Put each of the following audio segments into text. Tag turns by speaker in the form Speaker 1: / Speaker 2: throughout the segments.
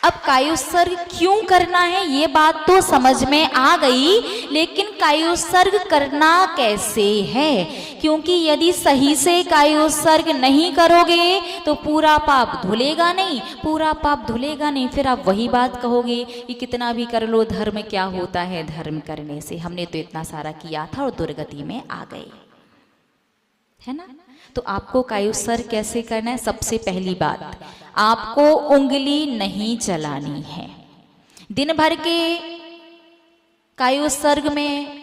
Speaker 1: अब कायोत्सर्ग क्यों करना है ये बात तो समझ में आ गई, लेकिन कायोत्सर्ग करना कैसे है? क्योंकि यदि सही से कायोत्सर्ग नहीं करोगे तो पूरा पाप धुलेगा नहीं, पूरा पाप धुलेगा नहीं, फिर आप वही बात कहोगे कि कितना भी कर लो धर्म क्या होता है, धर्म करने से हमने तो इतना सारा किया था और दुर्गति में आ गए, है ना। तो आपको कायोत्सर्ग कैसे करना है? सबसे पहली बात, आपको उंगली नहीं चलानी है। दिन भर के कायोत्सर्ग में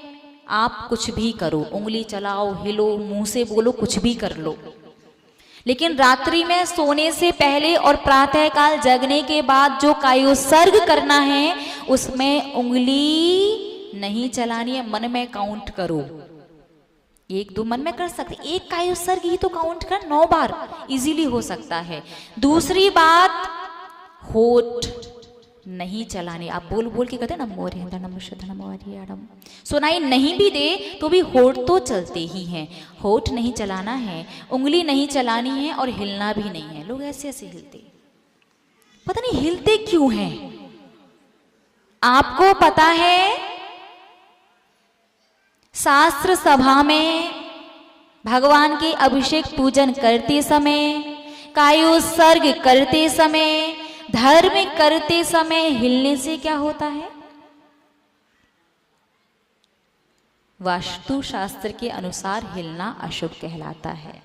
Speaker 1: आप कुछ भी करो, उंगली चलाओ, हिलो, मुंह से बोलो, कुछ भी कर लो, लेकिन रात्रि में सोने से पहले और प्रातःकाल जगने के बाद जो कायोत्सर्ग करना है उसमें उंगली नहीं चलानी है। मन में काउंट करो, 1-2 मन में कर सकते, एक कायोत्सर्ग ही तो काउंट कर, 9 बार इजीली हो सकता है। दूसरी बात, होठ नहीं चलाने। आप बोल बोल के कहते नमो हरिहर नमो शुद्ध नमो हरिहरम, सुनाई नहीं भी दे तो भी होठ तो चलते ही हैं, होठ नहीं चलाना है, उंगली नहीं चलानी है और हिलना भी नहीं है। लोग ऐसे ऐसे हिलते, पता नहीं हिलते क्यों हैं। आपको पता है शास्त्र सभा में भगवान के अभिषेक पूजन करते समय, कायोत्सर्ग करते समय, धर्म करते समय हिलने से क्या होता है? वास्तु शास्त्र के अनुसार हिलना अशुभ कहलाता है।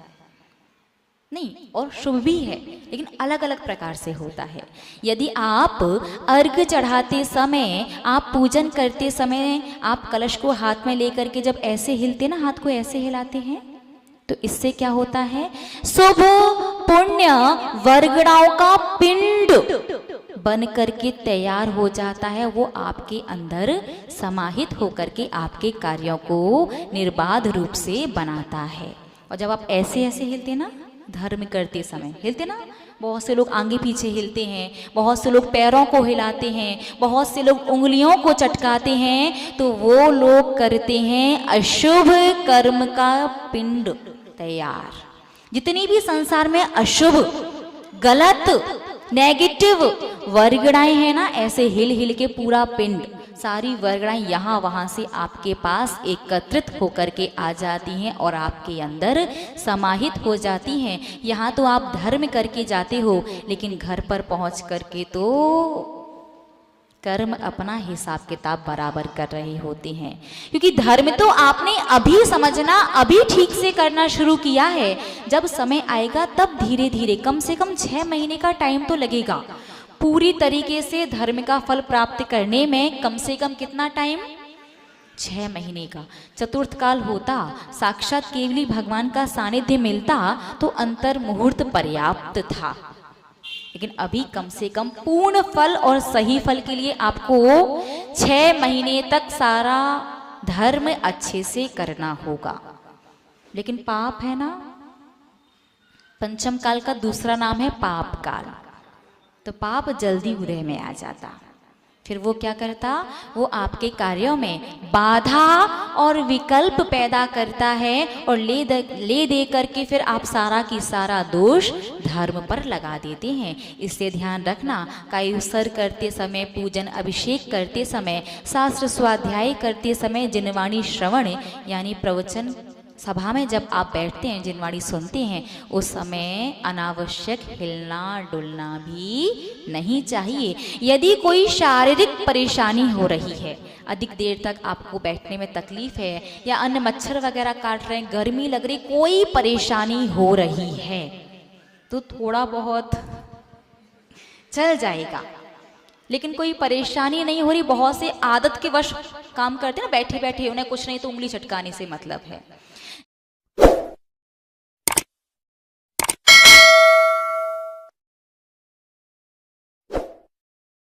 Speaker 1: नहीं, और शुभ भी है, लेकिन अलग अलग प्रकार से होता है। यदि आप अर्घ चढ़ाते समय, आप पूजन करते समय, आप कलश को हाथ में लेकर के जब ऐसे हिलते ना, हाथ को ऐसे हिलाते हैं, तो इससे क्या होता है? शुभ पुण्य वर्गणाओं का पिंड बन करके तैयार हो जाता है, वो आपके अंदर समाहित होकर के आपके कार्यों को निर्बाध रूप से बनाता है। और जब आप ऐसे ऐसे हिलते ना, धर्म करते समय हिलते ना, बहुत से लोग आगे पीछे हिलते हैं, बहुत से लोग पैरों को हिलाते हैं, बहुत से लोग उंगलियों को चटकाते हैं, तो वो लोग करते हैं अशुभ कर्म का पिंड तैयार। जितनी भी संसार में अशुभ, गलत, नेगेटिव वर्गणाएं हैं ना, ऐसे हिल हिल के पूरा पिंड, सारी वर्गणाएं यहाँ वहाँ से आपके पास एकत्रित होकर के आ जाती हैं और आपके अंदर समाहित हो जाती हैं। यहाँ तो आप धर्म करके जाते हो, लेकिन घर पर पहुँच करके तो कर्म अपना हिसाब किताब बराबर कर रहे होते हैं। क्योंकि धर्म तो आपने अभी समझना, अभी ठीक से करना शुरू किया है। जब समय आएगा तब धीरे धीरे, कम से कम 6 महीने का टाइम तो लगेगा पूरी तरीके से धर्म का फल प्राप्त करने में। कम से कम कितना टाइम? 6 महीने का। चतुर्थ काल होता, साक्षात केवली भगवान का सानिध्य मिलता तो अंतर मुहूर्त पर्याप्त था, लेकिन अभी कम से कम पूर्ण फल और सही फल के लिए आपको 6 महीने तक सारा धर्म अच्छे से करना होगा। लेकिन पाप है ना, पंचम काल का दूसरा नाम है पाप काल, तो पाप जल्दी उदय में आ जाता। फिर वो क्या करता? वो आपके कार्यों में बाधा और विकल्प पैदा करता है और ले दे करके फिर आप सारा की सारा दोष धर्म पर लगा देते हैं। इससे ध्यान रखना, कायोत्सर्ग करते समय, पूजन अभिषेक करते समय, शास्त्र स्वाध्याय करते समय, जिनवाणी श्रवण यानी प्रवचन सभा में जब आप बैठते हैं, जिनवाणी सुनते हैं, उस समय अनावश्यक हिलना डुलना भी नहीं चाहिए। यदि कोई शारीरिक परेशानी हो रही है, अधिक देर तक आपको बैठने में तकलीफ है, या अन्य मच्छर वगैरह काट रहे हैं, गर्मी लग रही, कोई परेशानी हो रही है, तो थोड़ा बहुत चल जाएगा। लेकिन कोई परेशानी नहीं हो रही, बहुत से आदत के वश काम करते हैं ना, बैठे बैठे उन्हें कुछ नहीं तो उंगली चटकाने से मतलब है,